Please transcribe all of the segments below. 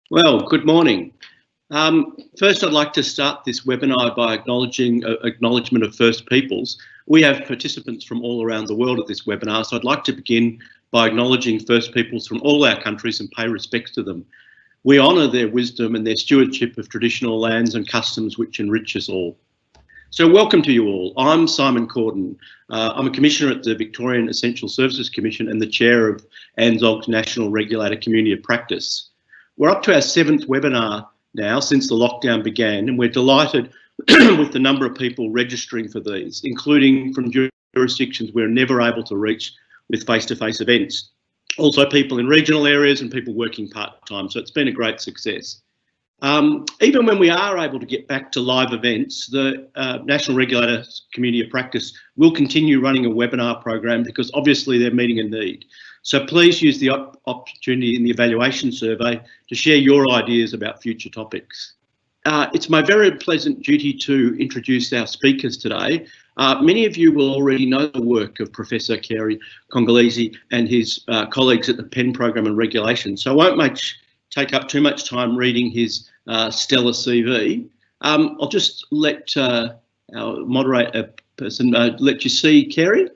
Well, good morning. First, I'd like to start this webinar by acknowledgement of First Peoples. We have participants from all around the world at this webinar, so I'd like to begin by acknowledging First Peoples from all our countries and pay respects to them. We honour their wisdom and their stewardship of traditional lands and customs which enrich us all. So welcome to you all. I'm Simon Corden. I'm a Commissioner at the Victorian Essential Services Commission and the Chair of ANZOG's National Regulator Community of Practice. We're up to our 7th webinar now since the lockdown began, and we're delighted with the number of people registering for these, including from jurisdictions we're never able to reach with face-to-face events. Also people in regional areas and people working part-time, so it's been a great success. Even when we are able to get back to live events, the National Regulator Community of Practice will continue running a webinar program because obviously they're meeting a need. So please use the opportunity in the evaluation survey to share your ideas about future topics. It's my very pleasant duty to introduce our speakers today. Many of you will already know the work of Professor Cary Coglianese and his colleagues at the Penn Program and Regulation, so I won't take up too much time reading his stellar CV. I'll just let our moderator person let you see Cary.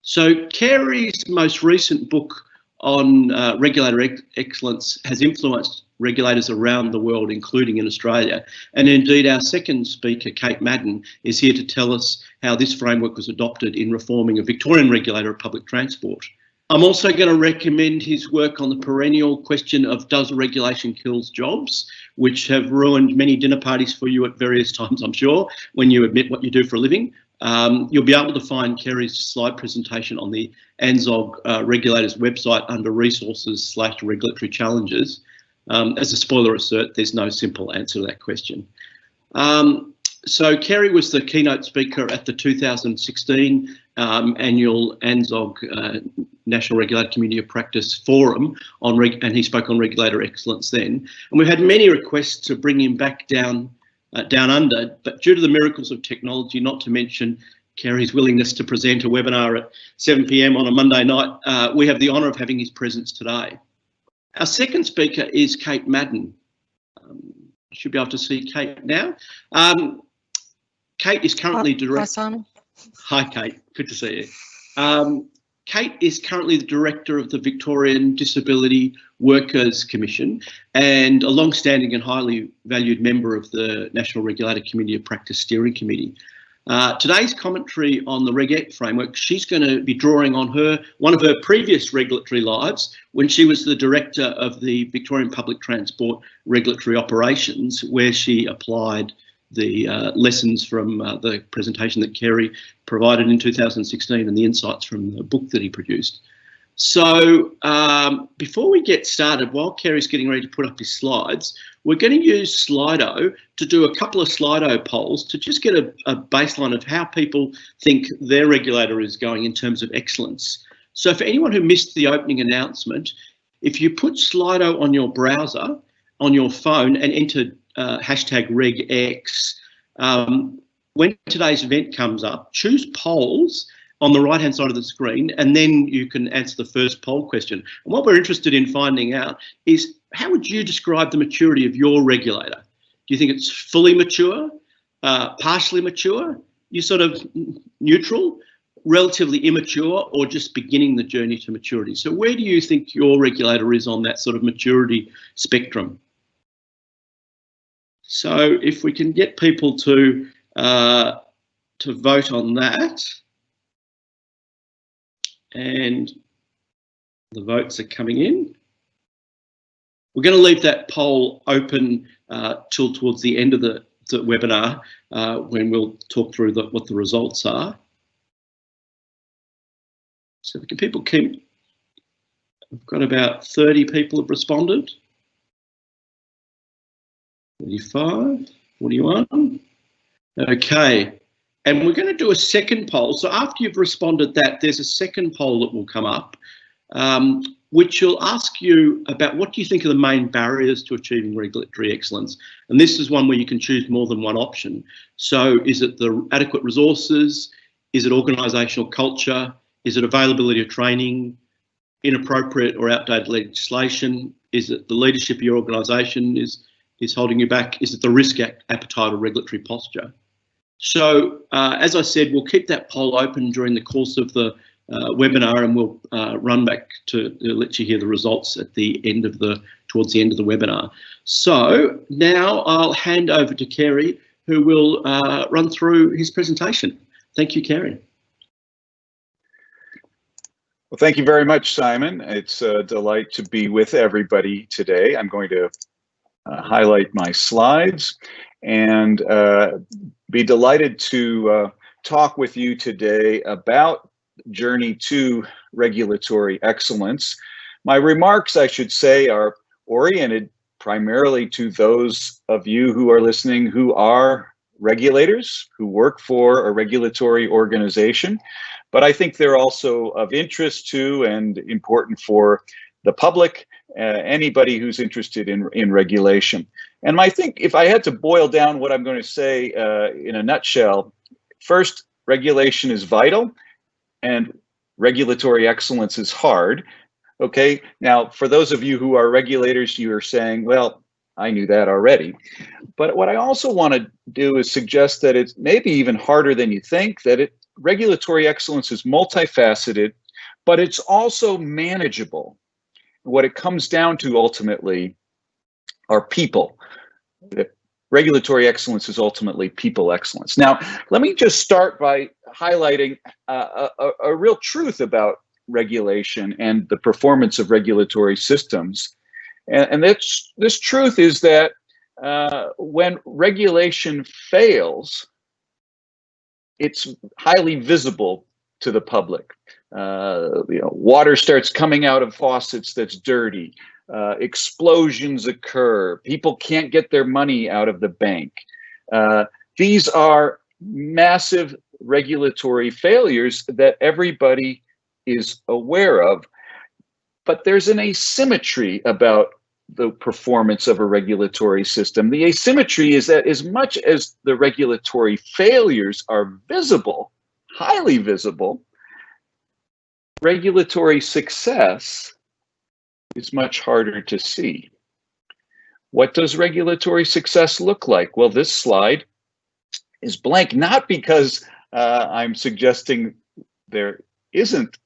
So Cary's most recent book on regulator excellence has influenced regulators around the world, including in Australia. And indeed, our second speaker, Kate Madden, is here to tell us how this framework was adopted in reforming a Victorian regulator of public transport. I'm also going to recommend his work on the perennial question of does regulation kill jobs, which have ruined many dinner parties for you at various times, I'm sure, when you admit what you do for a living. You'll be able to find Cary's slide presentation on the ANZOG Regulators website under resources/regulatory challenges. As a spoiler alert, there's no simple answer to that question. So Cary was the keynote speaker at the 2016 annual ANZOG National Regulator Community of Practice Forum and he spoke on regulator excellence then. And we've had many requests to bring him back down under, but due to the miracles of technology, not to mention Cary's willingness to present a webinar at 7 p.m. on a Monday night, we have the honour of having his presence today. Our second speaker is Kate Madden. You should be able to see Kate now. Kate is currently director. Hi, Simon. Hi, Kate. Good to see you. Kate is currently the director of the Victorian Disability Workers Commission and a long-standing and highly valued member of the National Regulator Community of Practice Steering Committee. Today's commentary on the RegX framework, she's going to be drawing on one of her previous regulatory lives when she was the director of the Victorian Public Transport Regulatory Operations, where she applied the lessons from the presentation that Cary provided in 2016 and the insights from the book that he produced. So before we get started, while Cary's getting ready to put up his slides, we're going to use Slido to do a couple of Slido polls to just get a baseline of how people think their regulator is going in terms of excellence. So for anyone who missed the opening announcement, if you put Slido on your browser, on your phone and enter hashtag regX, when today's event comes up, choose polls on the right hand side of the screen, and then you can answer the first poll question. And what we're interested in finding out is how would you describe the maturity of your regulator? Do you think it's fully mature, partially mature, you sort of neutral, relatively immature, or just beginning the journey to maturity? So where do you think your regulator is on that sort of maturity spectrum? So if we can get people to vote on that, and the votes are coming in. We're going to leave that poll open till towards the end of the webinar when we'll talk through what the results are. So people keep, I've got about 30 people have responded. 35, 41. Okay, and we're going to do a second poll. So after you've responded that, there's a second poll that will come up, which will ask you about what do you think are the main barriers to achieving regulatory excellence. And this is one where you can choose more than one option. So is it the adequate resources? Is it organisational culture? Is it availability of training? inappropriate or outdated legislation? Is it the leadership of your organisation is holding you back? Is it the risk appetite or regulatory posture? So as I said, we'll keep that poll open during the course of the webinar, and we'll run back to let you hear the results at the end of towards the end of the webinar. So now I'll hand over to Cary, who will run through his presentation. Thank you, Cary. Well, thank you very much, Simon. It's a delight to be with everybody today. I'm going to highlight my slides and be delighted to talk with you today about journey to regulatory excellence. My remarks, I should say, are oriented primarily to those of you who are listening who are regulators, who work for a regulatory organization, but I think they're also of interest to and important for the public, anybody who's interested in regulation. And I think if I had to boil down what I'm going to say in a nutshell, first, regulation is vital and regulatory excellence is hard. Okay, now for those of you who are regulators, you are saying, well, I knew that already. But what I also want to do is suggest that it's maybe even harder than you think, that regulatory excellence is multifaceted, but it's also manageable. What it comes down to ultimately are people. Regulatory excellence is ultimately people excellence. Now, let me just start by highlighting a real truth about regulation and the performance of regulatory systems. And this truth is that when regulation fails, it's highly visible to the public. Water starts coming out of faucets that's dirty. Explosions occur. People can't get their money out of the bank. These are massive regulatory failures that everybody is aware of. But there's an asymmetry about the performance of a regulatory system. The asymmetry is that as much as the regulatory failures are visible, highly visible, regulatory success is much harder to see. What does regulatory success look like? Well, this slide is blank, not because I'm suggesting there isn't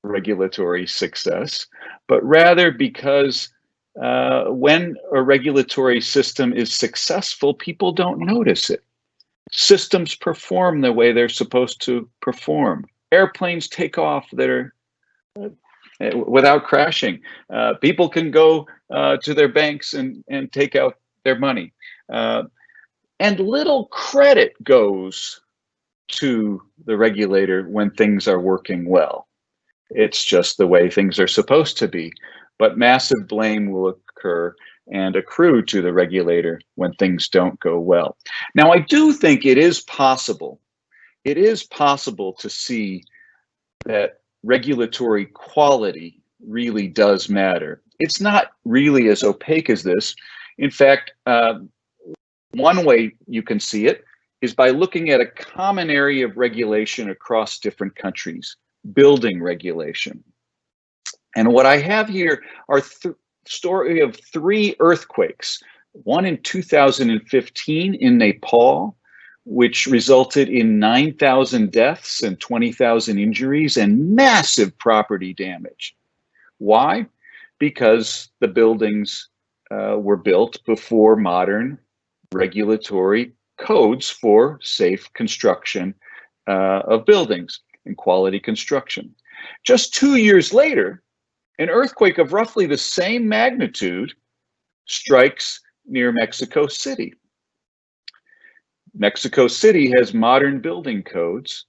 regulatory success, but rather because when a regulatory system is successful, people don't notice it. Systems perform the way they're supposed to perform. Airplanes take off that are without crashing. People can go to their banks and take out their money. And little credit goes to the regulator when things are working well. It's just the way things are supposed to be. But massive blame will occur and accrue to the regulator when things don't go well. Now, I do think it is possible to see that regulatory quality really does matter. It's not really as opaque as this. In fact, one way you can see it is by looking at a common area of regulation across different countries, building regulation. And what I have here are story of 3 earthquakes, one in 2015 in Nepal, which resulted in 9,000 deaths and 20,000 injuries and massive property damage. Why? Because the buildings were built before modern regulatory codes for safe construction of buildings and quality construction. Just 2 years later, an earthquake of roughly the same magnitude strikes near Mexico City. Mexico City has modern building codes,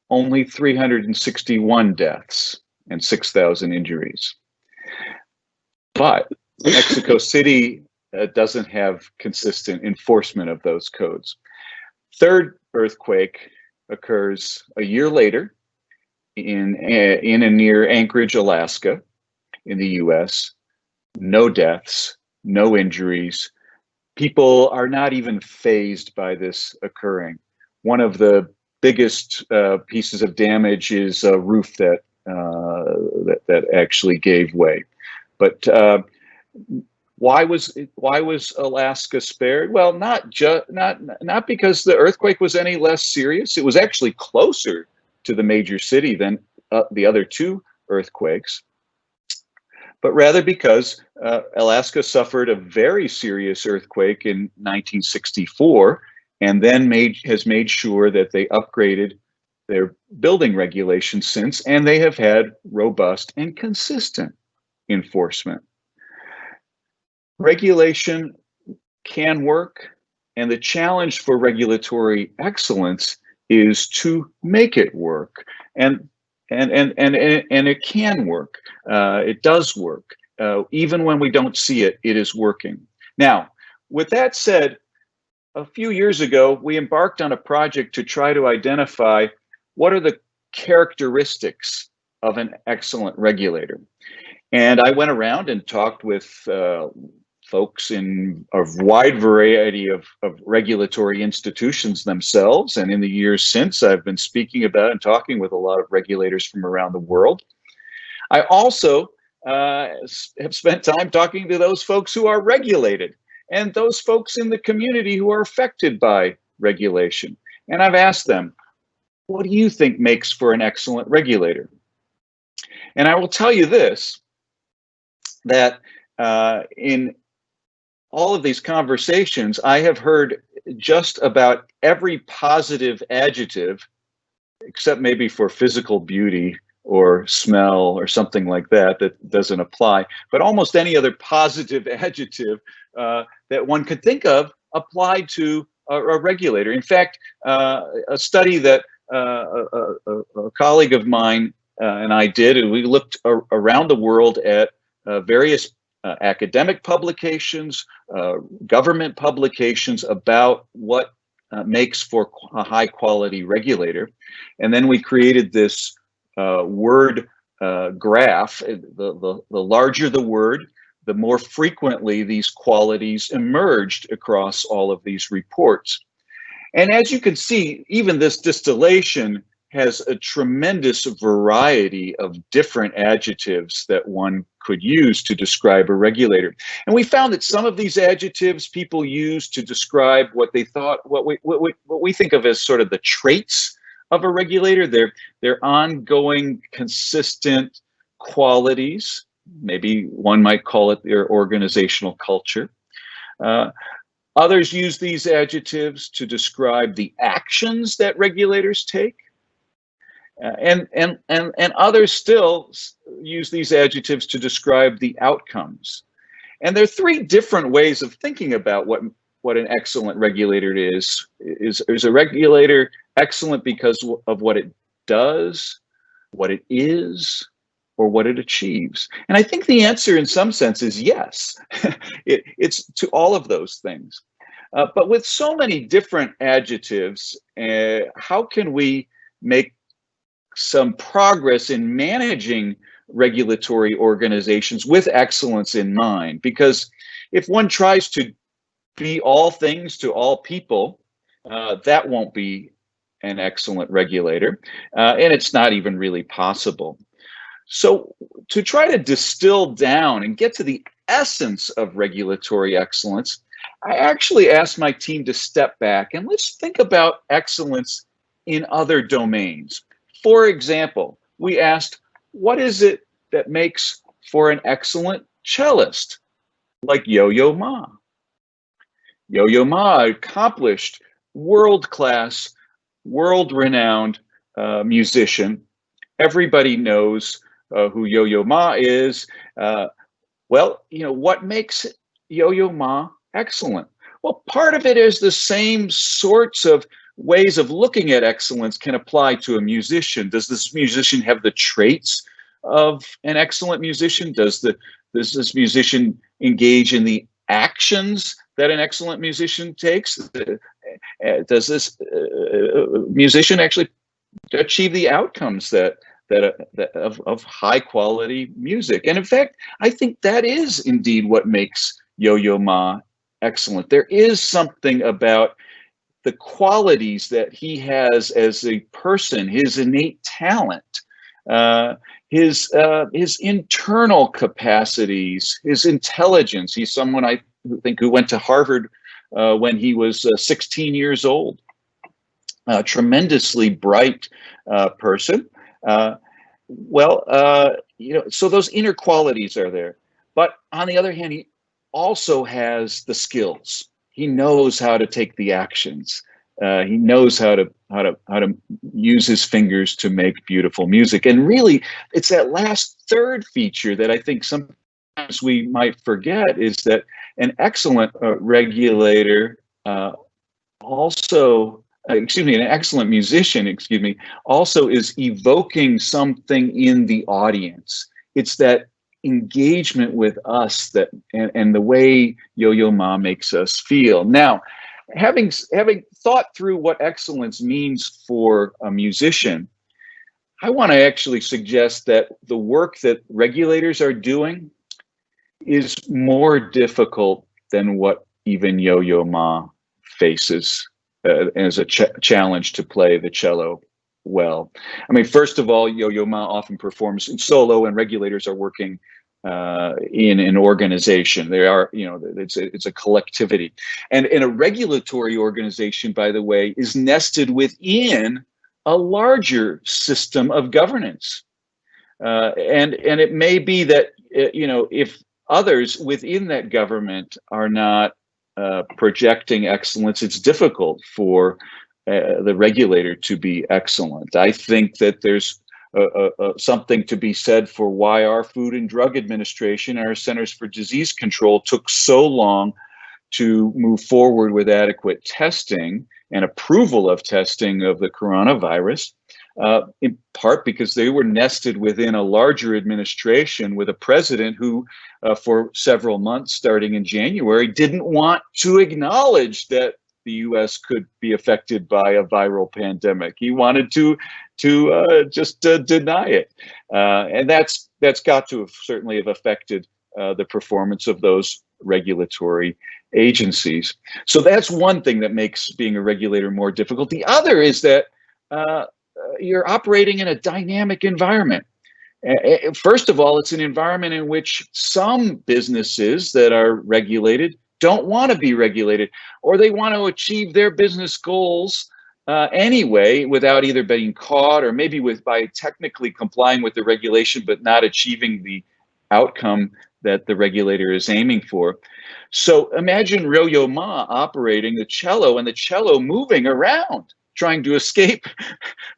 only 361 deaths and 6,000 injuries. But Mexico City doesn't have consistent enforcement of those codes. Third earthquake occurs a year later in and near Anchorage, Alaska, in the US. No deaths, no injuries. People are not even fazed by this occurring. One of the biggest pieces of damage is a roof that that actually gave way. But why was Alaska spared? Well, not because the earthquake was any less serious. It was actually closer to the major city than the other two earthquakes, but rather because Alaska suffered a very serious earthquake in 1964, and then has made sure that they upgraded their building regulations since, and they have had robust and consistent enforcement. Regulation can work, and the challenge for regulatory excellence is to make it work. And it can work. It does work. Even when we don't see it, it is working. Now, with that said, a few years ago, we embarked on a project to try to identify what are the characteristics of an excellent regulator. And I went around and talked with folks in a wide variety of regulatory institutions themselves. And in the years since, I've been speaking about and talking with a lot of regulators from around the world. I also have spent time talking to those folks who are regulated and those folks in the community who are affected by regulation. And I've asked them, what do you think makes for an excellent regulator? And I will tell you this, that in all of these conversations, I have heard just about every positive adjective, except maybe for physical beauty or smell or something like that, that doesn't apply. But almost any other positive adjective that one could think of applied to a regulator. In fact, a study that a colleague of mine and I did, and we looked around the world at various academic publications, government publications about what makes for a high quality regulator. And then we created this word graph. The larger the word, the more frequently these qualities emerged across all of these reports. And as you can see, even this distillation has a tremendous variety of different adjectives that one could use to describe a regulator. And we found that some of these adjectives people use to describe what they thought, what we think of as sort of the traits of a regulator, their ongoing, consistent qualities. Maybe one might call it their organizational culture. Others use these adjectives to describe the actions that regulators take. And others still use these adjectives to describe the outcomes. And there are three different ways of thinking about what an excellent regulator is. Is a regulator excellent because of what it does, what it is, or what it achieves? And I think the answer in some sense is yes. It's to all of those things. But with so many different adjectives, how can we make some progress in managing regulatory organizations with excellence in mind? Because if one tries to be all things to all people, that won't be an excellent regulator, and it's not even really possible. So to try to distill down and get to the essence of regulatory excellence, I actually asked my team to step back and let's think about excellence in other domains. For example, we asked, what is it that makes for an excellent cellist, like Yo-Yo Ma? Yo-Yo Ma, accomplished, world-class, world-renowned musician. Everybody knows who Yo-Yo Ma is. Well, what makes Yo-Yo Ma excellent? Well, part of it is the same sorts of ways of looking at excellence can apply to a musician. Does this musician have the traits of an excellent musician? Does this musician engage in the actions that an excellent musician takes? Does this musician actually achieve the outcomes that of high quality music? And in fact, I think that is indeed what makes Yo-Yo Ma excellent. There is something about the qualities that he has as a person, his innate talent, his internal capacities, his intelligence. He's someone I think who went to Harvard when he was 16 years old. A tremendously bright person. So those inner qualities are there. But on the other hand, he also has the skills. He knows how to take the actions. He knows how to use his fingers to make beautiful music. And really, it's that last third feature that I think sometimes we might forget, is that an excellent regulator an excellent musician, also is evoking something in the audience. It's that engagement with us and the way Yo-Yo Ma makes us feel. Now, having thought through what excellence means for a musician, I want to actually suggest that the work that regulators are doing is more difficult than what even Yo-Yo Ma faces as a challenge to play the cello well. I mean, first of all, Yo-Yo Ma often performs in solo, and regulators are working in an organization. They are, it's a collectivity. And in a regulatory organization, by the way, is nested within a larger system of governance. And it may be that, if others within that government are not projecting excellence, it's difficult for the regulator to be excellent. I think that there's something to be said for why our Food and Drug Administration and our Centers for Disease Control took so long to move forward with adequate testing and approval of testing of the coronavirus, in part because they were nested within a larger administration with a president who, for several months starting in January, didn't want to acknowledge that the U.S. could be affected by a viral pandemic. He wanted to just deny it, and that's got to certainly have affected the performance of those regulatory agencies. So that's one thing that makes being a regulator more difficult. The other is that you're operating in a dynamic environment. First of all, it's an environment in which some businesses that are regulated don't want to be regulated, or they want to achieve their business goals anyway without either being caught or maybe by technically complying with the regulation but not achieving the outcome that the regulator is aiming for. So imagine Yo-Yo Ma operating the cello and the cello moving around, trying to escape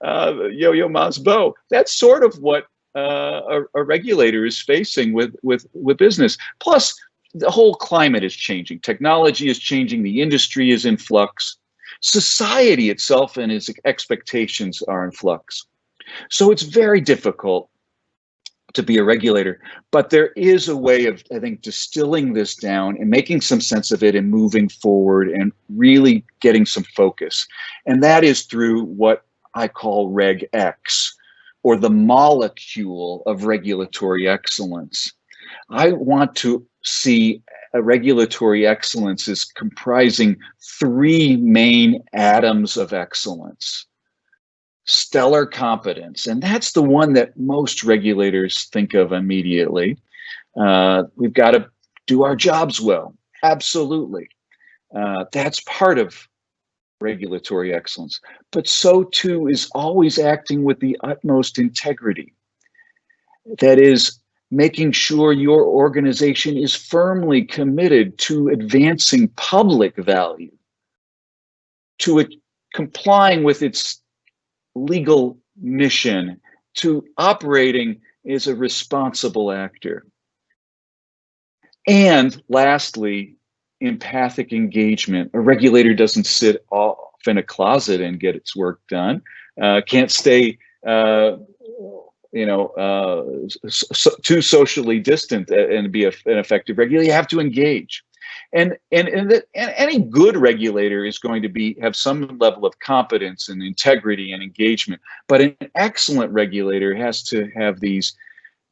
Yo-Yo Ma's bow. That's sort of what a regulator is facing with business. Plus, the whole climate is changing. Technology is changing. The industry is in flux. Society itself and its expectations are in flux. So it's very difficult to be a regulator, but there is a way of, I think, distilling this down and making some sense of it and moving forward and really getting some focus. And that is through what I call RegX, or the molecule of regulatory excellence. I want to see a regulatory excellence as comprising three main atoms of excellence. Stellar competence, and that's the one that most regulators think of immediately. We've got to do our jobs well. Absolutely. That's part of regulatory excellence. But so too is always acting with the utmost integrity. That is, making sure your organization is firmly committed to advancing public value, to complying with its legal mission, to operating as a responsible actor. And lastly, empathic engagement. A regulator doesn't sit off in a closet and get its work done. Can't stay too socially distant and be an effective regulator. You have to engage. And any good regulator is going to have some level of competence and integrity and engagement, but an excellent regulator has to have these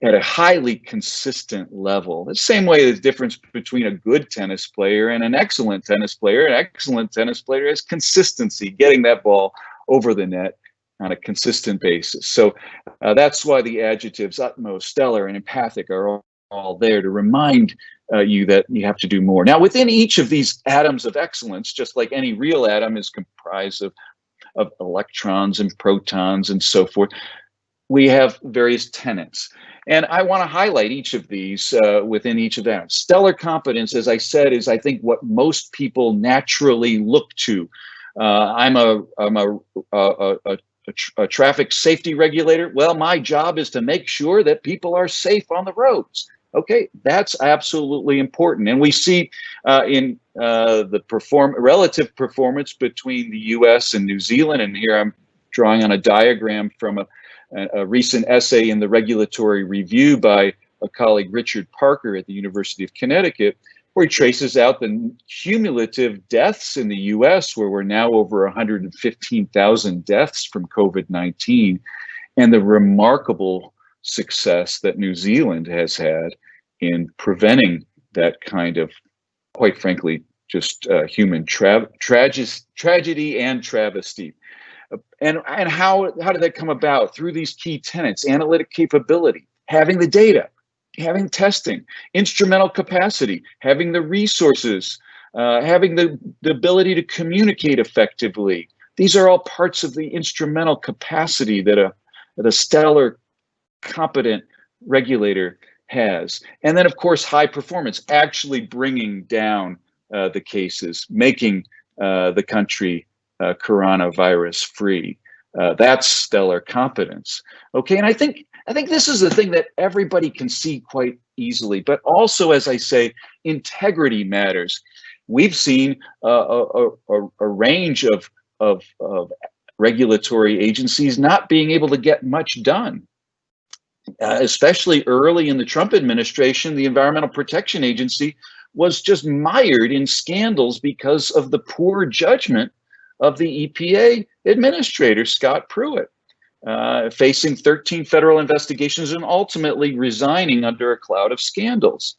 at a highly consistent level. The same way the difference between a good tennis player and an excellent tennis player. An excellent tennis player has consistency, getting that ball over the net on a consistent basis. So that's why the adjectives utmost, stellar, and empathic are all there to remind you that you have to do more. Now, within each of these atoms of excellence, just like any real atom is comprised of electrons and protons and so forth, we have various tenets. And I want to highlight each of these within each of them. Stellar competence, as I said, is I think what most people naturally look to. I'm a traffic safety regulator. Well, my job is to make sure that people are safe on the roads. Okay, that's absolutely important. And we see in the relative performance between the US and New Zealand, and here I'm drawing on a diagram from a recent essay in the Regulatory Review by a colleague, Richard Parker at the University of Connecticut, where he traces out the cumulative deaths in the US, where we're now over 115,000 deaths from COVID-19, and the remarkable success that New Zealand has had in preventing that kind of, quite frankly, just human tragedy and travesty. And how did that come about? Through these key tenets: analytic capability, having the data, having testing, instrumental capacity, having the resources, having the ability to communicate effectively. These are all parts of the instrumental capacity that a stellar, competent regulator has. And then, of course, high performance, actually bringing down the cases, making the country coronavirus free. That's stellar competence. Okay, and I think this is the thing that everybody can see quite easily, but also, as I say, integrity matters. We've seen a range of regulatory agencies not being able to get much done. Especially early in the Trump administration, the Environmental Protection Agency was just mired in scandals because of the poor judgment of the EPA administrator, Scott Pruitt, facing 13 federal investigations and ultimately resigning under a cloud of scandals.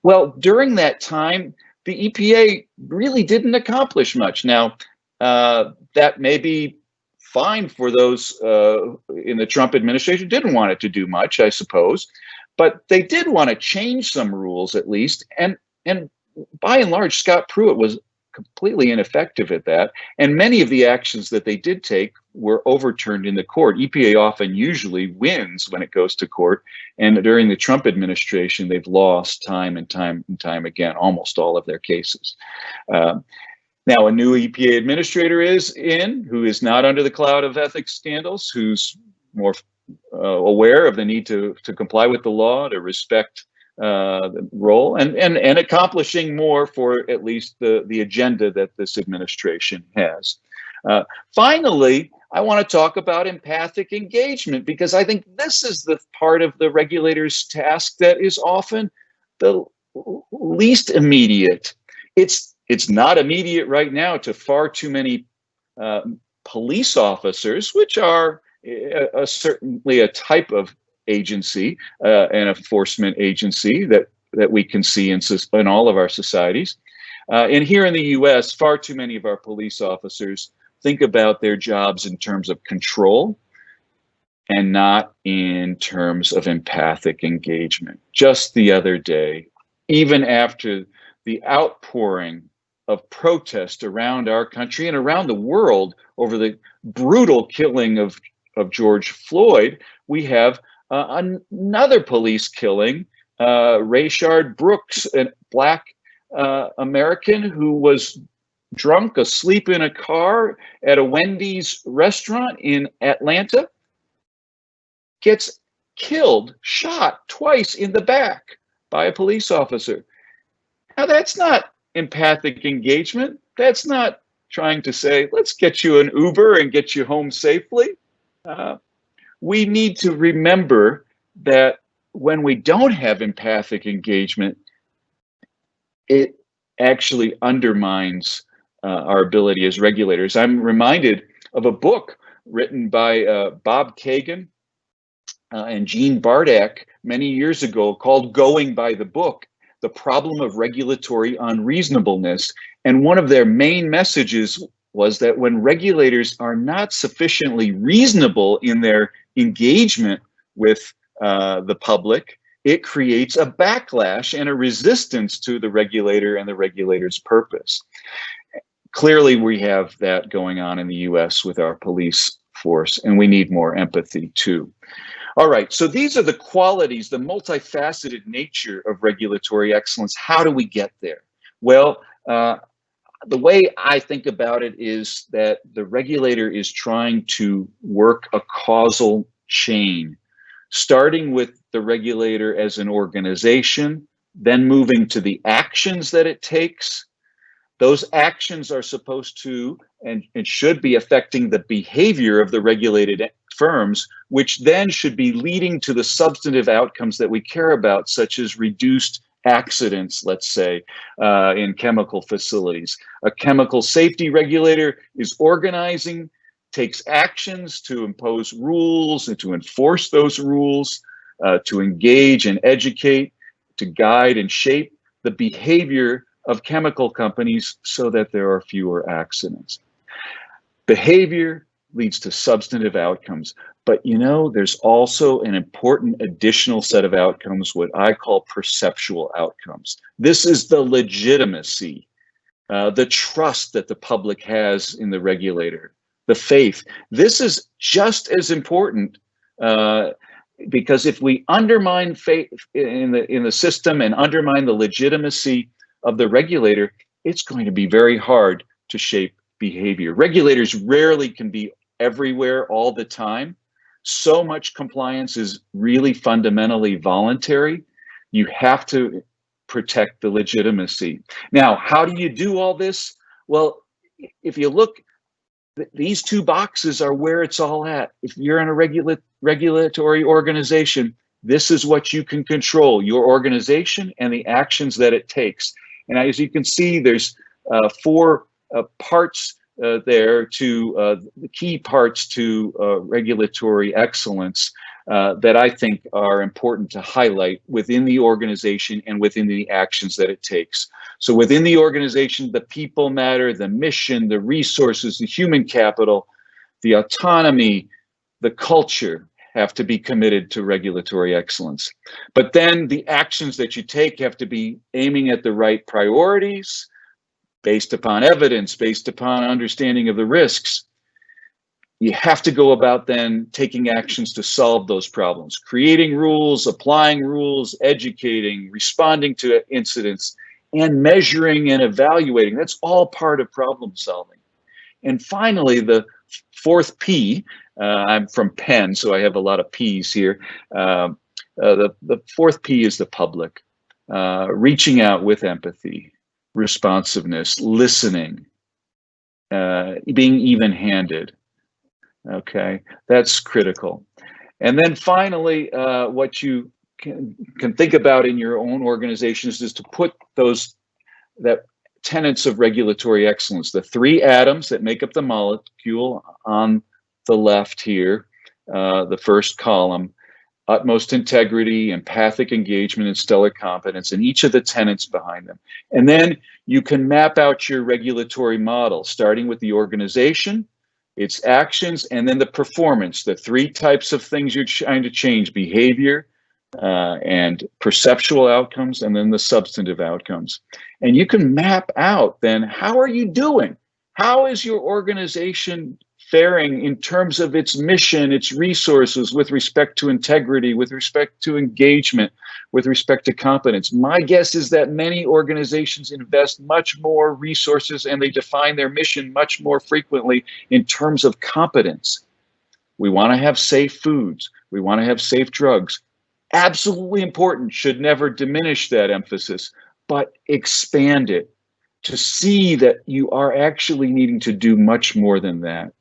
Well, during that time, the EPA really didn't accomplish much. Now, that may be fine for those in the Trump administration, didn't want it to do much, I suppose, but they did want to change some rules at least. And by and large, Scott Pruitt was completely ineffective at that. And many of the actions that they did take were overturned in the court. EPA usually wins when it goes to court. And during the Trump administration, they've lost time and time again, almost all of their cases. Now, a new EPA administrator is in, who is not under the cloud of ethics scandals, who's more aware of the need to comply with the law, to respect the role, and accomplishing more for at least the agenda that this administration has. Finally, I want to talk about empathic engagement, because I think this is the part of the regulator's task that is often the least immediate. It's not immediate right now to far too many police officers, which are certainly a type of agency, an enforcement agency that we can see in all of our societies. And here in the US, far too many of our police officers think about their jobs in terms of control and not in terms of empathic engagement. Just the other day, even after the outpouring of protest around our country and around the world over the brutal killing of George Floyd, we have another police killing, Rayshard Brooks, a Black American who was drunk, asleep in a car at a Wendy's restaurant in Atlanta, gets killed, shot twice in the back by a police officer. Now, that's not empathic engagement. That's not trying to say, let's get you an Uber and get you home safely. We need to remember that when we don't have empathic engagement, it actually undermines our ability as regulators. I'm reminded of a book written by Bob Kagan and Gene Bardak many years ago called Going by the Book: The Problem of Regulatory Unreasonableness. And one of their main messages was that when regulators are not sufficiently reasonable in their engagement with the public, it creates a backlash and a resistance to the regulator and the regulator's purpose. Clearly, we have that going on in the US with our police force, and we need more empathy too. All right, so these are the qualities, the multifaceted nature of regulatory excellence. How do we get there? Well, the way I think about it is that the regulator is trying to work a causal chain, starting with the regulator as an organization, then moving to the actions that it takes. Those actions are supposed to and should be affecting the behavior of the regulated firms, which then should be leading to the substantive outcomes that we care about, such as reduced accidents, let's say, in chemical facilities. A chemical safety regulator is organizing, takes actions to impose rules and to enforce those rules, to engage and educate, to guide and shape the behavior of chemical companies so that there are fewer accidents. Behavior leads to substantive outcomes. But you know, there's also an important additional set of outcomes, what I call perceptual outcomes. This is the legitimacy, the trust that the public has in the regulator, the faith. This is just as important because if we undermine faith in the system and undermine the legitimacy of the regulator, it's going to be very hard to shape behavior. Regulators rarely can be everywhere all the time. So much compliance is really fundamentally voluntary. You have to protect the legitimacy. Now, how do you do all this? Well, if you look, these two boxes are where it's all at. If you're in a regulatory organization, this is what you can control, your organization and the actions that it takes. And as you can see, there's four parts there to the key parts to regulatory excellence that I think are important to highlight within the organization and within the actions that it takes. So within the organization, the people matter, the mission, the resources, the human capital, the autonomy, the culture have to be committed to regulatory excellence. But then the actions that you take have to be aiming at the right priorities, based upon evidence, based upon understanding of the risks. You have to go about then taking actions to solve those problems, creating rules, applying rules, educating, responding to incidents, and measuring and evaluating. That's all part of problem solving. And finally, the fourth P, I'm from Penn, so I have a lot of P's here. The fourth P is the public, reaching out with empathy, responsiveness, listening, being even-handed. Okay, that's critical. And then finally, what you can think about in your own organizations is to put that tenets of regulatory excellence, the three atoms that make up the molecule on the left here, the first column, utmost integrity, empathic engagement, and stellar competence, and each of the tenets behind them. And then you can map out your regulatory model, starting with the organization, its actions, and then the performance, the three types of things you're trying to change: behavior and perceptual outcomes, and then the substantive outcomes. And you can map out then, how are you doing? How is your organization faring in terms of its mission, its resources, with respect to integrity, with respect to engagement, with respect to competence? My guess is that many organizations invest much more resources and they define their mission much more frequently in terms of competence. We want to have safe foods. We want to have safe drugs. Absolutely important, should never diminish that emphasis, but expand it to see that you are actually needing to do much more than that.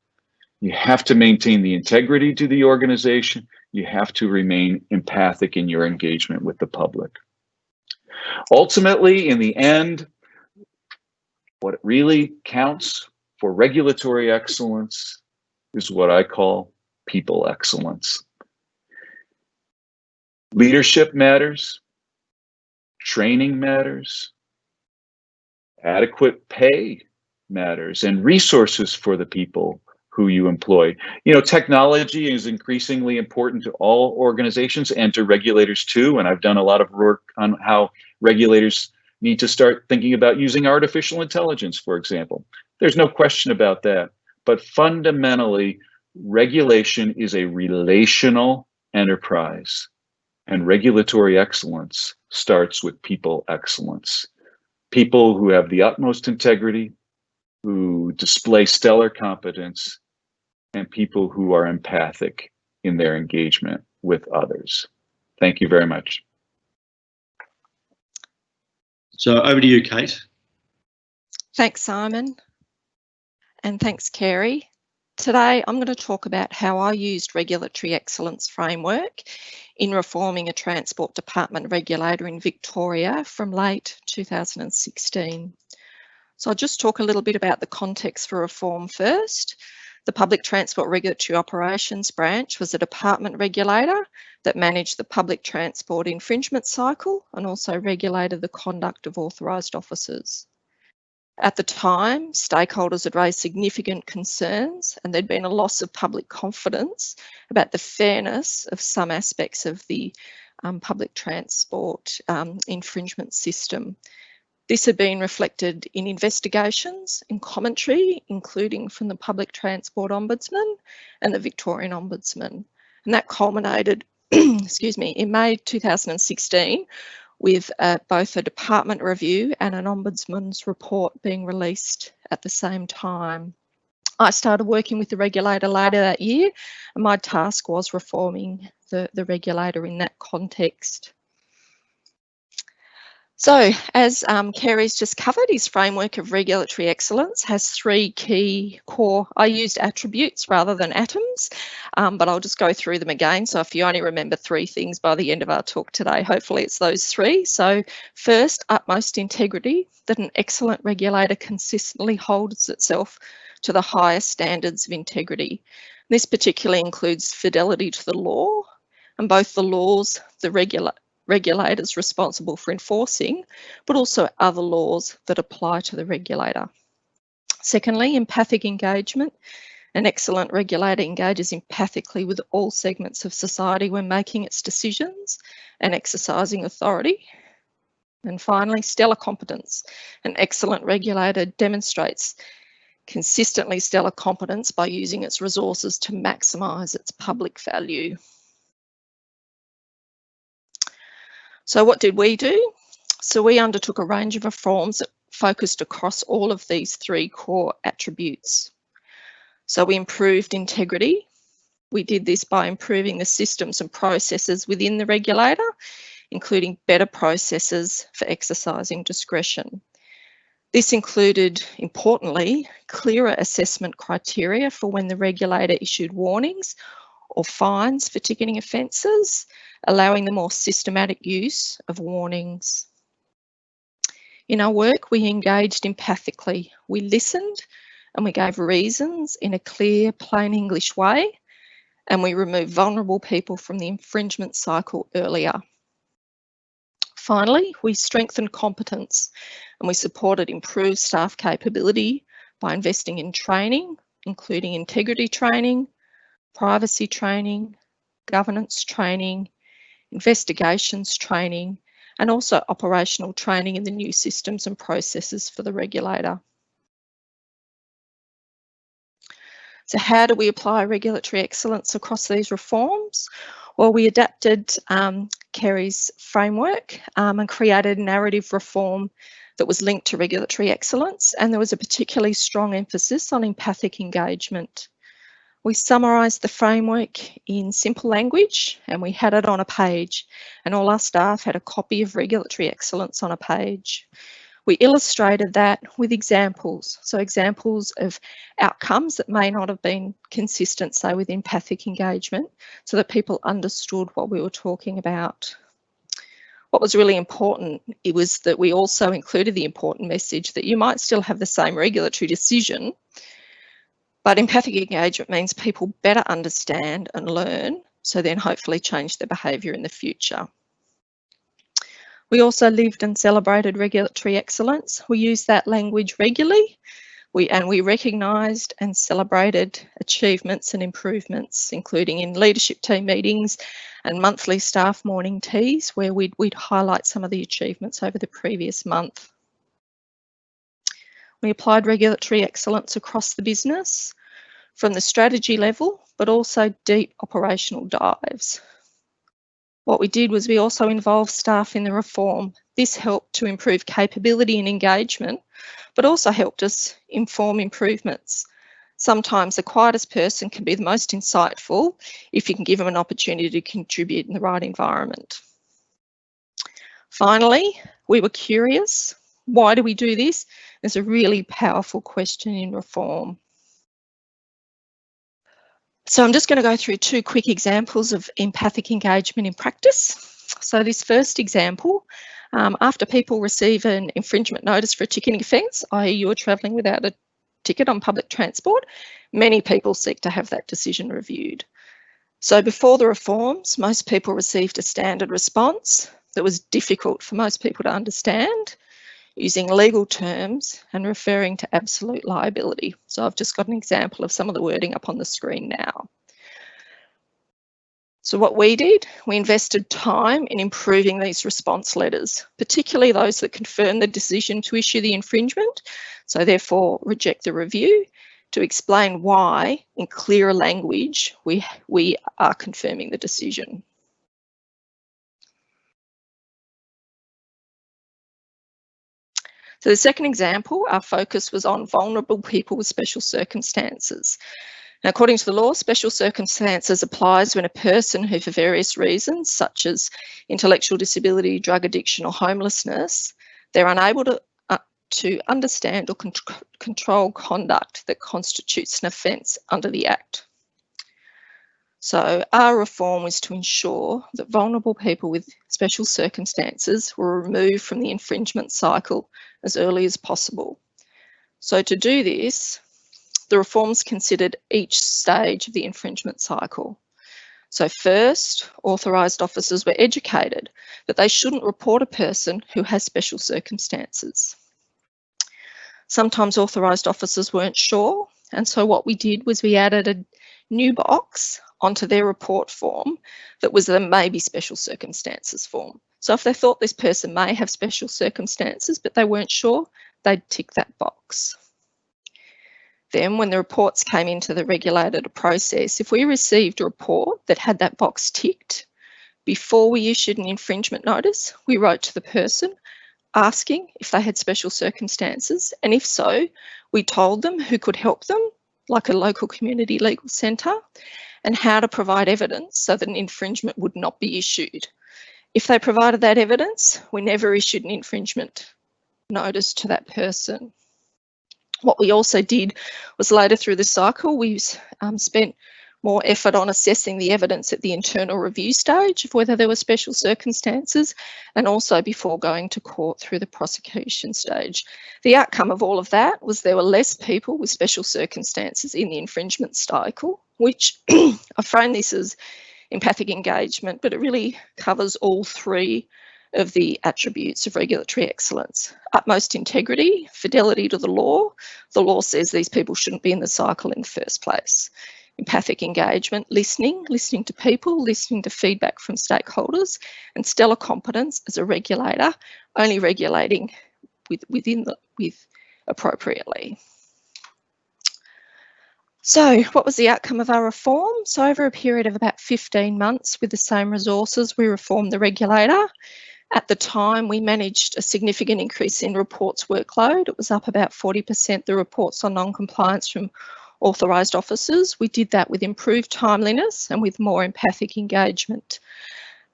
You have to maintain the integrity to the organization. You have to remain empathic in your engagement with the public. Ultimately, in the end, what really counts for regulatory excellence is what I call people excellence. Leadership matters, training matters, adequate pay matters, and resources for the people who you employ. You know, technology is increasingly important to all organizations and to regulators too. And I've done a lot of work on how regulators need to start thinking about using artificial intelligence, for example. There's no question about that. But fundamentally, regulation is a relational enterprise, and regulatory excellence starts with people excellence. People who have the utmost integrity, who display stellar competence, and people who are empathic in their engagement with others. Thank you very much. So over to you, Kate. Thanks, Simon. And thanks, Cary. Today, I'm going to talk about how I used regulatory excellence framework in reforming a Transport Department regulator in Victoria from late 2016. So I'll just talk a little bit about the context for reform first. The Public Transport Regulatory Operations Branch was a department regulator that managed the public transport infringement cycle and also regulated the conduct of authorised officers. At the time, stakeholders had raised significant concerns and there'd been a loss of public confidence about the fairness of some aspects of the public transport infringement system. This had been reflected in investigations and commentary, including from the Public Transport Ombudsman and the Victorian Ombudsman. And that culminated, excuse me, in May 2016 with both a department review and an Ombudsman's report being released at the same time. I started working with the regulator later that year, and my task was reforming the regulator in that context. So, as Cary's just covered, his framework of regulatory excellence has three key core, I used attributes rather than atoms, but I'll just go through them again. So if you only remember three things by the end of our talk today, hopefully it's those three. So first, utmost integrity, that an excellent regulator consistently holds itself to the highest standards of integrity. This particularly includes fidelity to the law, and both the laws, the regulators responsible for enforcing, but also other laws that apply to the regulator. Secondly, empathic engagement. An excellent regulator engages empathically with all segments of society when making its decisions and exercising authority. And finally, stellar competence. An excellent regulator demonstrates consistently stellar competence by using its resources to maximise its public value. So what did we do? So we undertook a range of reforms that focused across all of these three core attributes. So we improved integrity. We did this by improving the systems and processes within the regulator, including better processes for exercising discretion. This included, importantly, clearer assessment criteria for when the regulator issued warnings or fines for ticketing offences, allowing the more systematic use of warnings. In our work, we engaged empathically. We listened and we gave reasons in a clear, plain English way, and we removed vulnerable people from the infringement cycle earlier. Finally, we strengthened competence and we supported improved staff capability by investing in training, including integrity training, privacy training, governance training, investigations training, and also operational training in the new systems and processes for the regulator. So how do we apply regulatory excellence across these reforms? Well, we adapted Cary's framework and created a narrative reform that was linked to regulatory excellence, and there was a particularly strong emphasis on empathic engagement. We summarised the framework in simple language and we had it on a page, and all our staff had a copy of regulatory excellence on a page. We illustrated that with examples, so examples of outcomes that may not have been consistent, say, with empathic engagement, so that people understood what we were talking about. What was really important, it was that we also included the important message that you might still have the same regulatory decision, but empathic engagement means people better understand and learn, so then hopefully change their behaviour in the future. We also lived and celebrated regulatory excellence. We use that language regularly. We recognised and celebrated achievements and improvements, including in leadership team meetings and monthly staff morning teas, where we'd highlight some of the achievements over the previous month. We applied regulatory excellence across the business, from the strategy level, but also deep operational dives. What we did was we also involved staff in the reform. This helped to improve capability and engagement, but also helped us inform improvements. Sometimes the quietest person can be the most insightful if you can give them an opportunity to contribute in the right environment. Finally, we were curious. Why do we do this? It's a really powerful question in reform. So I'm just going to go through two quick examples of empathic engagement in practice. So this first example, after people receive an infringement notice for a ticketing offence, i.e. you're travelling without a ticket on public transport, many people seek to have that decision reviewed. So before the reforms, most people received a standard response that was difficult for most people to understand, using legal terms and referring to absolute liability. So I've just got an example of some of the wording up on the screen now. So what we did, we invested time in improving these response letters, particularly those that confirm the decision to issue the infringement, so therefore reject the review, to explain why, in clearer language, we are confirming the decision. So the second example, our focus was on vulnerable people with special circumstances. Now, according to the law, special circumstances applies when a person who, for various reasons, such as intellectual disability, drug addiction or homelessness, they're unable to understand or control conduct that constitutes an offence under the Act. So our reform was to ensure that vulnerable people with special circumstances were removed from the infringement cycle as early as possible. So to do this, the reforms considered each stage of the infringement cycle. So first, authorised officers were educated that they shouldn't report a person who has special circumstances. Sometimes authorised officers weren't sure, and so what we did was we added a new box onto their report form that was the maybe special circumstances form. So if they thought this person may have special circumstances but they weren't sure, they'd tick that box. Then when the reports came into the regulator to process, if we received a report that had that box ticked, before we issued an infringement notice, we wrote to the person asking if they had special circumstances, and if so, we told them who could help them, like a local community legal centre, and how to provide evidence so that an infringement would not be issued. If they provided that evidence, we never issued an infringement notice to that person. What we also did was later through the cycle, we spent more effort on assessing the evidence at the internal review stage of whether there were special circumstances, and also before going to court through the prosecution stage. The outcome of all of that was there were less people with special circumstances in the infringement cycle, which I frame this as empathic engagement, but it really covers all three of the attributes of regulatory excellence. Utmost integrity, fidelity to the law. The law says these people shouldn't be in the cycle in the first place. Empathic engagement, listening to people, listening to feedback from stakeholders, and stellar competence as a regulator, only regulating with appropriately. So what was the outcome of our reform? So over a period of about 15 months with the same resources, we reformed the regulator. At the time, we managed a significant increase in reports workload. It was up about 40%, the reports on non-compliance from authorised officers. We did that with improved timeliness and with more empathic engagement.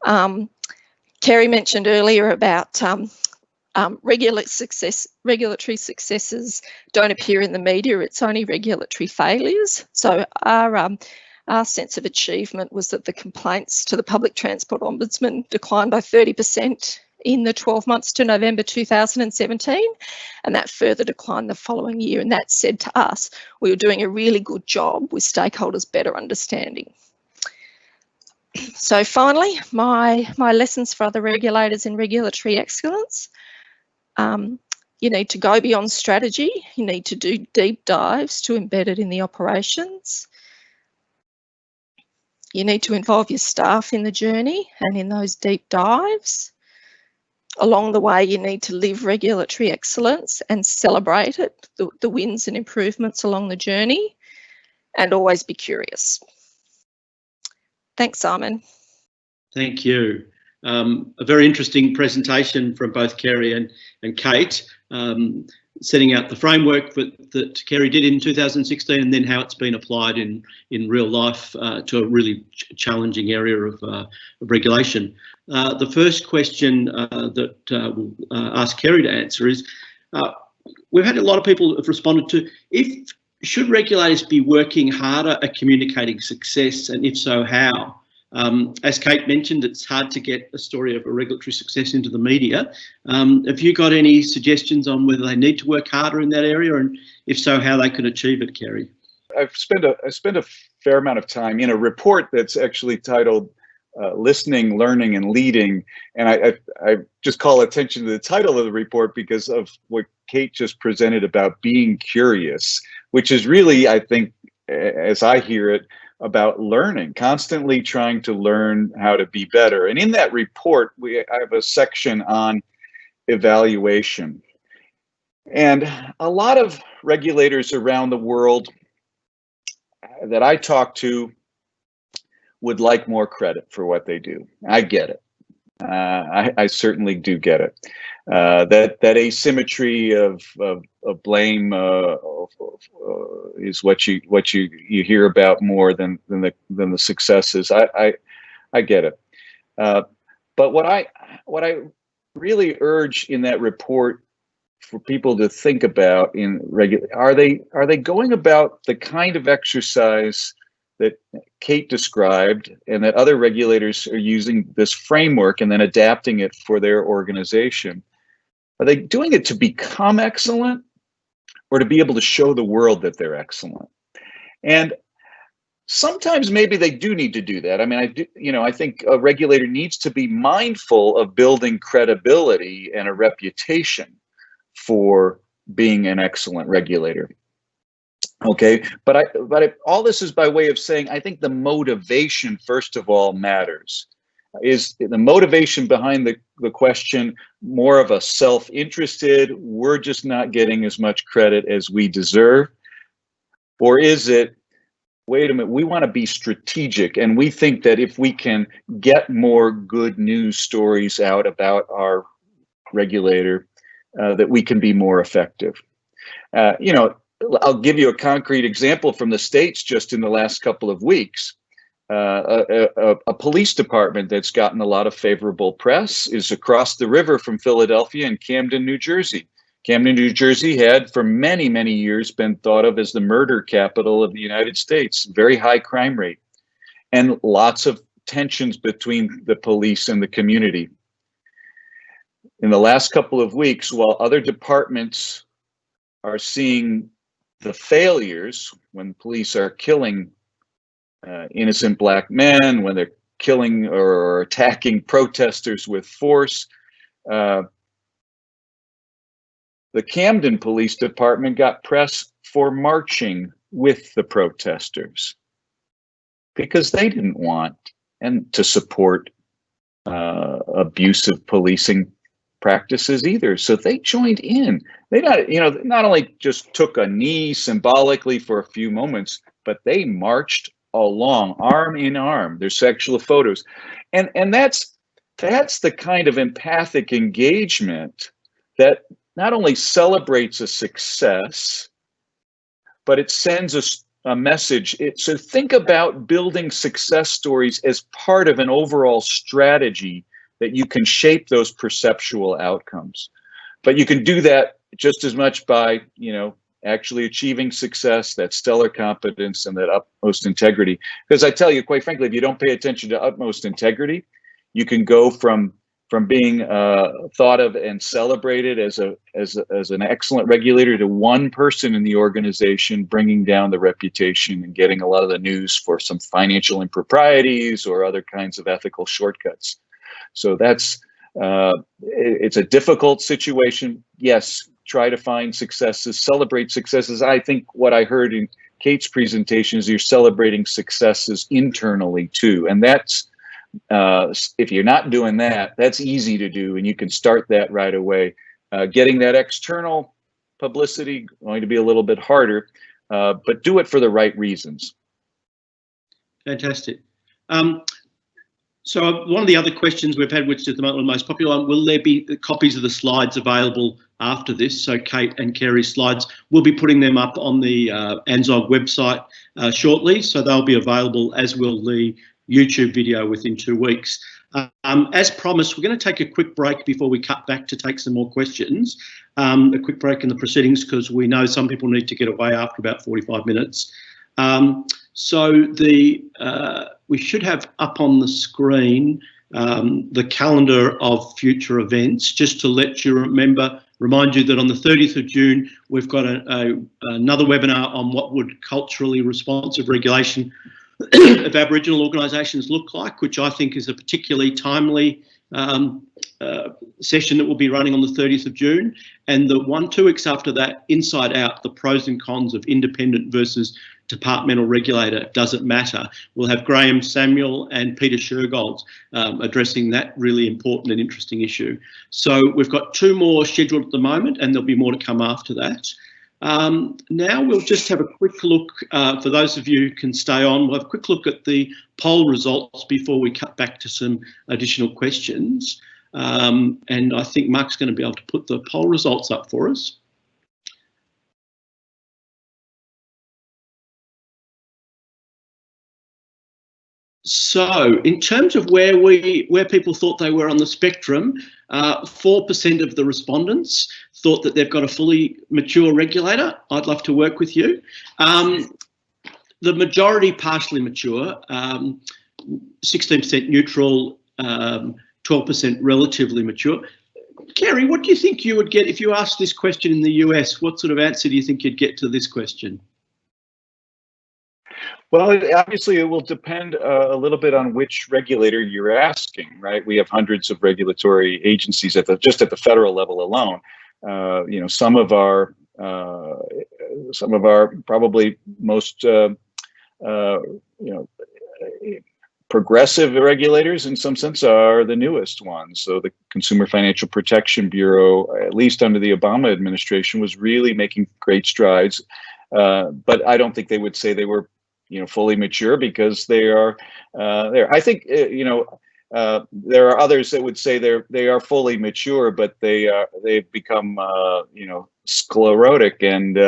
Cary mentioned earlier about regulatory successes don't appear in the media, it's only regulatory failures. So our sense of achievement was that the complaints to the Public Transport Ombudsman declined by 30% in the 12 months to November 2017, and that further declined the following year. And that said to us, we were doing a really good job with stakeholders better understanding. So finally, my lessons for other regulators in regulatory excellence. You need to go beyond strategy. You need to do deep dives to embed it in the operations. You need to involve your staff in the journey and in those deep dives. Along the way, you need to live regulatory excellence and celebrate it, the wins and improvements along the journey, and always be curious. Thanks, Simon. Thank you. A very interesting presentation from both Cary and Kate, setting out the framework that Cary did in 2016 and then how it's been applied in real life to a really challenging area of regulation. The first question that we'll ask Cary to answer is, we've had a lot of people have responded to, should regulators be working harder at communicating success, and if so, how? As Kate mentioned, it's hard to get a story of a regulatory success into the media. Have you got any suggestions on whether they need to work harder in that area, and if so, how they can achieve it, Cary? I spent a fair amount of time in a report that's actually titled Listening, Learning, and Leading. And I just call attention to the title of the report because of what Kate just presented about being curious, which is really, I think, as I hear it, about learning, constantly trying to learn how to be better. And in that report, I have a section on evaluation. And a lot of regulators around the world that I talk to would like more credit for what they do. I get it. I certainly do get it. That asymmetry of blame is what you hear about more than the successes. I get it. But what I really urge in that report for people to think about are they going about the kind of exercise that Kate described and that other regulators are using this framework and then adapting it for their organization? Are they doing it to become excellent or to be able to show the world that they're excellent? And sometimes maybe they do need to do that. I mean, I think a regulator needs to be mindful of building credibility and a reputation for being an excellent regulator. Okay, but all this is by way of saying I think the motivation, first of all, matters. Is the motivation behind the question more of a self-interested, we're just not getting as much credit as we deserve? Or is it, wait a minute, we want to be strategic and we think that if we can get more good news stories out about our regulator, that we can be more effective? I'll give you a concrete example from the States just in the last couple of weeks. A police department that's gotten a lot of favorable press is across the river from Philadelphia in Camden, New Jersey. Camden, New Jersey had for many, many years been thought of as the murder capital of the United States, very high crime rate, and lots of tensions between the police and the community. In the last couple of weeks, while other departments are seeing the failures when police are killing innocent black men, when they're killing or attacking protesters with force, the Camden Police Department got press for marching with the protesters because they didn't want and to support abusive policing practices either. So they joined in. They not only just took a knee symbolically for a few moments, but they marched along, arm in arm. There's sexual photos, and that's the kind of empathic engagement that not only celebrates a success, but it sends a message. So think about building success stories as part of an overall strategy that you can shape those perceptual outcomes. But you can do that just as much by, actually achieving success, that stellar competence and that utmost integrity. Because I tell you, quite frankly, if you don't pay attention to utmost integrity, you can go from being thought of and celebrated as an excellent regulator to one person in the organization bringing down the reputation and getting a lot of the news for some financial improprieties or other kinds of ethical shortcuts. So it's a difficult situation. Yes, try to find successes, celebrate successes. I think what I heard in Kate's presentation is you're celebrating successes internally too. And that's, if you're not doing that, that's easy to do, and you can start that right away. Getting that external publicity going to be a little bit harder, but do it for the right reasons. Fantastic. So one of the other questions we've had, which is the most popular one, will there be copies of the slides available after this? So Kate and Cary's slides, we'll be putting them up on the ANZOG website shortly, so they'll be available, as will the YouTube video, within 2 weeks. As promised, we're going to take a quick break before we cut back to take some more questions. A quick break in the proceedings, because we know some people need to get away after about 45 minutes. So we should have up on the screen the calendar of future events, just to let you remind you that on the 30th of June, we've got another webinar on what would culturally responsive regulation of Aboriginal organisations look like, which I think is a particularly timely session that will be running on the 30th of June. And the 2 weeks after that, Inside Out, the pros and cons of independent versus departmental regulator, does it matter? We'll have Graham Samuel and Peter Shergold addressing that really important and interesting issue. So we've got 2 more scheduled at the moment, and there'll be more to come after that. Now we'll just have a quick look, for those of you who can stay on, we'll have a quick look at the poll results before we cut back to some additional questions. And I think Mark's going to be able to put the poll results up for us. So in terms of where people thought they were on the spectrum, 4% of the respondents thought that they've got a fully mature regulator. I'd love to work with you. The majority partially mature, 16% neutral, 12% relatively mature. Cary, what do you think you would get if you asked this question in the US? What sort of answer do you think you'd get to this question? Well, obviously, it will depend a little bit on which regulator you're asking, right? We have hundreds of regulatory agencies just at the federal level alone. You know, some of our probably most progressive regulators, in some sense, are the newest ones. So the Consumer Financial Protection Bureau, at least under the Obama administration, was really making great strides. But I don't think they would say they were, fully mature, because they are there. I think there are others that would say they are fully mature, but they've become sclerotic and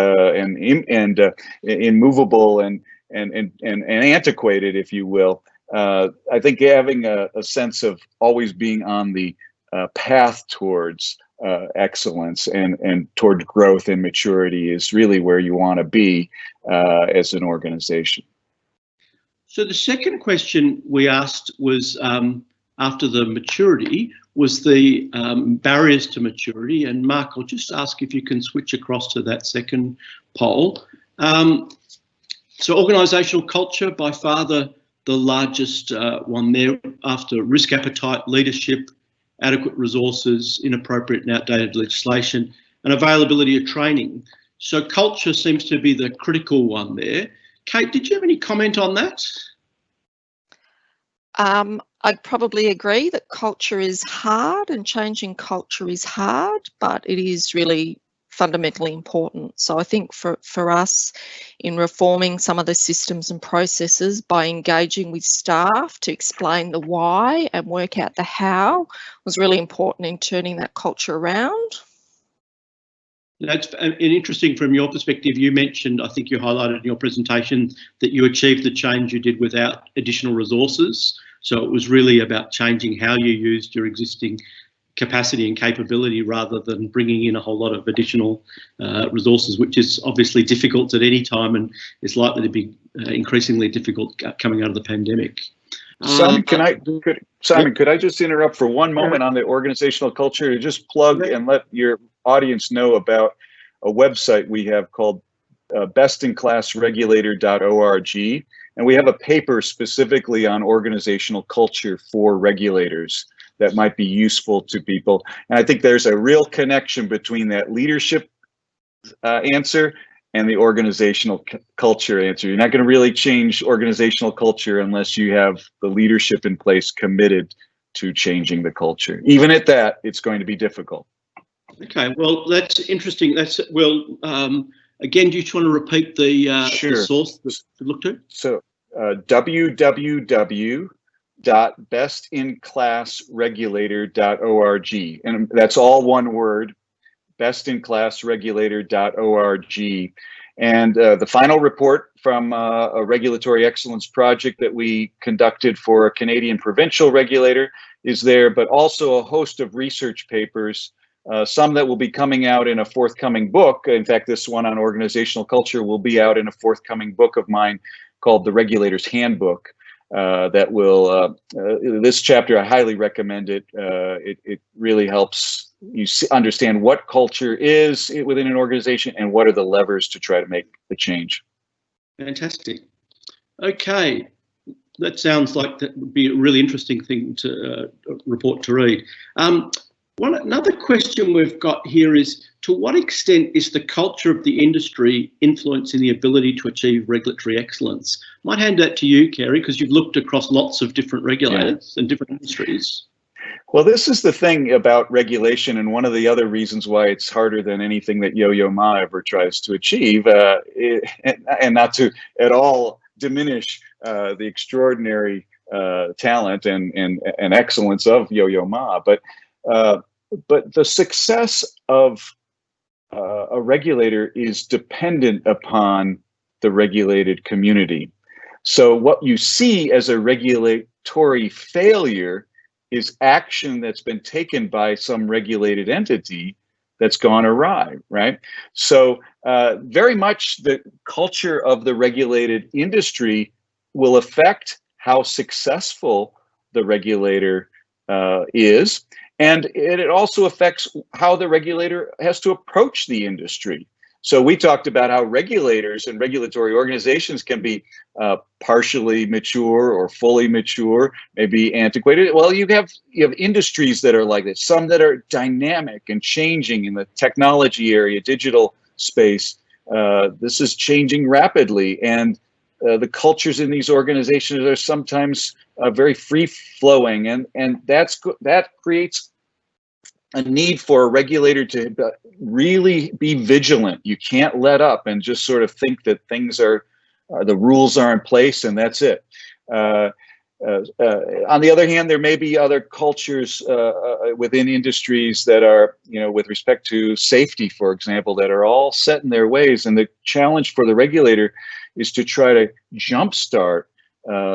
immovable and antiquated, if you will. I think having a sense of always being on the path towards excellence and toward growth and maturity is really where you want to be as an organization. So the second question we asked was, after the maturity, was the barriers to maturity. And Mark, I'll just ask if you can switch across to that second poll. So organisational culture, by far the largest one there, after risk appetite, leadership, adequate resources, inappropriate and outdated legislation, and availability of training. So culture seems to be the critical one there. Kate, did you have any comment on that? I'd probably agree that culture is hard and changing culture is hard, but it is really fundamentally important. So I think for us in reforming some of the systems and processes by engaging with staff to explain the why and work out the how was really important in turning that culture around. That's interesting from your perspective. You mentioned, I think you highlighted in your presentation, that you achieved the change you did without additional resources. So it was really about changing how you used your existing capacity and capability rather than bringing in a whole lot of additional resources, which is obviously difficult at any time and is likely to be increasingly difficult coming out of the pandemic. Simon, could I just interrupt for one moment on the organizational culture to just plug and let your audience know about a website we have called bestinclassregulator.org, and we have a paper specifically on organizational culture for regulators that might be useful to people. And I think there's a real connection between that leadership answer and the organizational culture answer. You're not going to really change organizational culture unless you have the leadership in place committed to changing the culture. Even at that, it's going to be difficult. Okay, well, that's interesting. That's again, do you just want to repeat the source to look to? So www.bestinclassregulator.org, and that's all one word, bestinclassregulator.org. And the final report from a regulatory excellence project that we conducted for a Canadian provincial regulator is there, but also a host of research papers, some that will be coming out in a forthcoming book. In fact, this one on organizational culture will be out in a forthcoming book of mine called The Regulator's Handbook. That will, this chapter, I highly recommend it. It really helps you understand what culture is within an organization and what are the levers to try to make the change. Fantastic. Okay, that sounds like that would be a really interesting thing to report to read. Another question we've got here is, to what extent is the culture of the industry influencing the ability to achieve regulatory excellence? I might hand that to you, Cary, because you've looked across lots of different regulators and different industries. Well, this is the thing about regulation, and one of the other reasons why it's harder than anything that Yo-Yo Ma ever tries to achieve, and not to at all diminish the extraordinary talent and excellence of Yo-Yo Ma, but the success of a regulator is dependent upon the regulated community. So what you see as a regulatory failure is action that's been taken by some regulated entity that's gone awry, right? So very much the culture of the regulated industry will affect how successful the regulator is. And it also affects how the regulator has to approach the industry. So we talked about how regulators and regulatory organizations can be partially mature or fully mature, maybe antiquated. Well, you have industries that are like this, some that are dynamic and changing in the technology area, digital space. This is changing rapidly, and the cultures in these organizations are sometimes very free-flowing, and that creates a need for a regulator to really be vigilant. You can't let up and just sort of think that things are, the rules are in place and that's it. On the other hand, there may be other cultures within industries that are, with respect to safety, for example, that are all set in their ways. And the challenge for the regulator is to try to jumpstart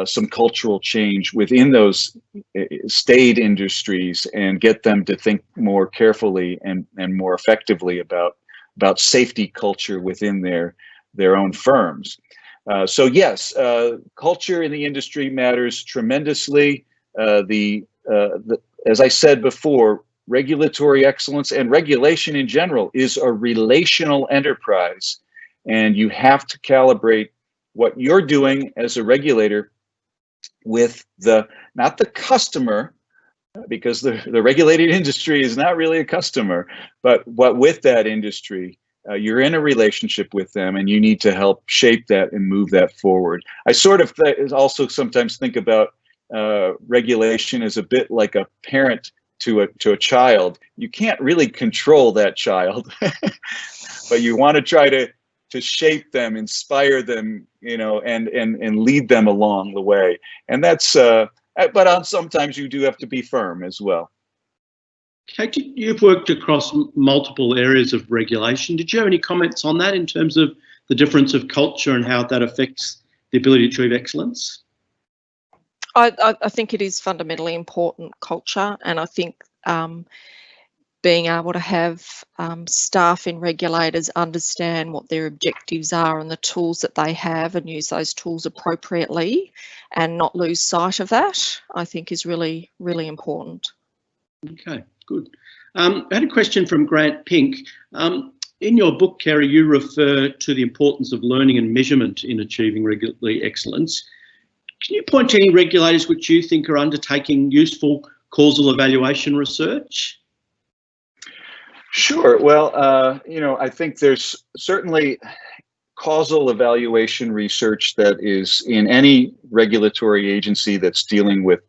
some cultural change within those staid industries and get them to think more carefully and more effectively about safety culture within their own firms. So yes, culture in the industry matters tremendously. As I said before, regulatory excellence and regulation in general is a relational enterprise, and you have to calibrate what you're doing as a regulator with not the customer, because the regulated industry is not really a customer, but with that industry. You're in a relationship with them, and you need to help shape that and move that forward. I sort of also sometimes think about regulation as a bit like a parent to a child. You can't really control that child, but you want to try to shape them, inspire them, and lead them along the way. And that's, but sometimes you do have to be firm as well. Kate, you've worked across multiple areas of regulation. Did you have any comments on that in terms of the difference of culture and how that affects the ability to achieve excellence? I think it is fundamentally important, culture, and I think being able to have staff in regulators understand what their objectives are and the tools that they have and use those tools appropriately and not lose sight of that, I think is really, really important. Okay, good. I had a question from Grant Pink. In your book, Cary, you refer to the importance of learning and measurement in achieving regulatory excellence. Can you point to any regulators which you think are undertaking useful causal evaluation research? Sure. Well, you know, I think there's certainly causal evaluation research that is in any regulatory agency that's dealing with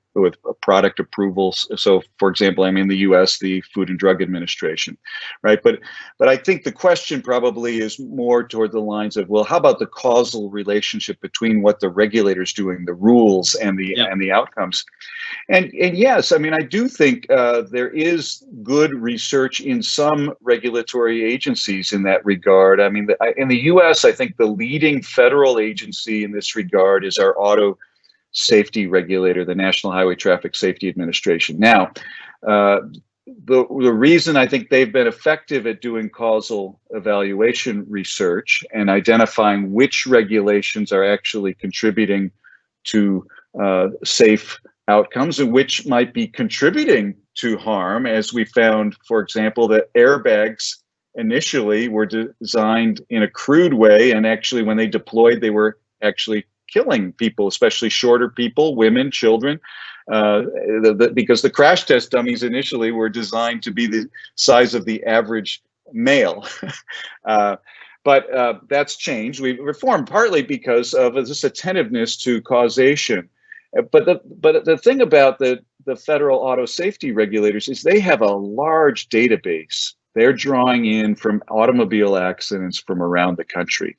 product approvals. So, for example, I'm in the U.S., the Food and Drug Administration, right? But I think the question probably is more toward the lines of, well, how about the causal relationship between what the regulator's doing, the rules, and the outcomes? And yes, I mean, I do think there is good research in some regulatory agencies in that regard. I mean, in the U.S., I think the leading federal agency in this regard is our auto safety regulator, the National Highway Traffic Safety Administration. Now, the reason I think they've been effective at doing causal evaluation research and identifying which regulations are actually contributing to safe outcomes and which might be contributing to harm, as we found, for example, that airbags initially were designed in a crude way, and actually when they deployed, they were actually killing people, especially shorter people, women, children, because the crash test dummies initially were designed to be the size of the average male. But that's changed. We've reformed partly because of this attentiveness to causation. But the thing about the federal auto safety regulators is they have a large database. They're drawing in from automobile accidents from around the country.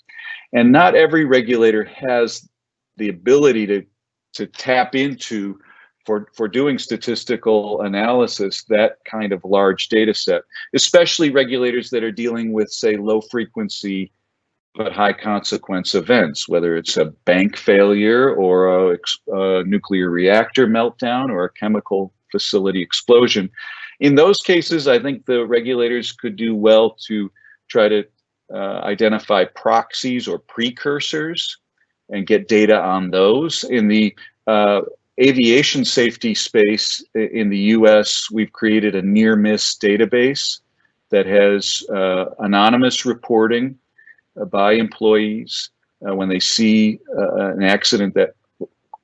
And not every regulator has the ability to tap into, for doing statistical analysis, that kind of large data set, especially regulators that are dealing with, say, low frequency but high consequence events, whether it's a bank failure or a nuclear reactor meltdown or a chemical facility explosion. In those cases, I think the regulators could do well to try to identify proxies or precursors and get data on those. In the aviation safety space in the US, we've created a near-miss database that has anonymous reporting by employees when they see an accident that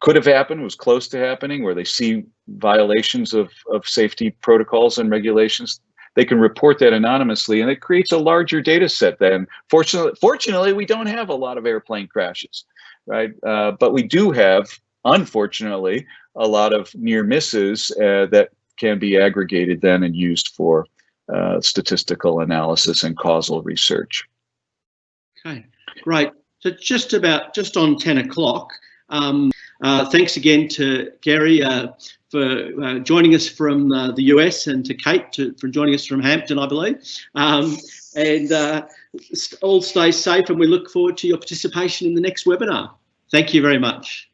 could have happened, was close to happening, where they see violations of safety protocols and regulations. They can report that anonymously, and it creates a larger data set then. Fortunately, we don't have a lot of airplane crashes, right? But we do have, unfortunately, a lot of near misses that can be aggregated then and used for statistical analysis and causal research. Okay, great. So just on 10 o'clock, thanks again to Cary for joining us from the US, and to Kate for joining us from Hampton, I believe. And all stay safe, and we look forward to your participation in the next webinar. Thank you very much.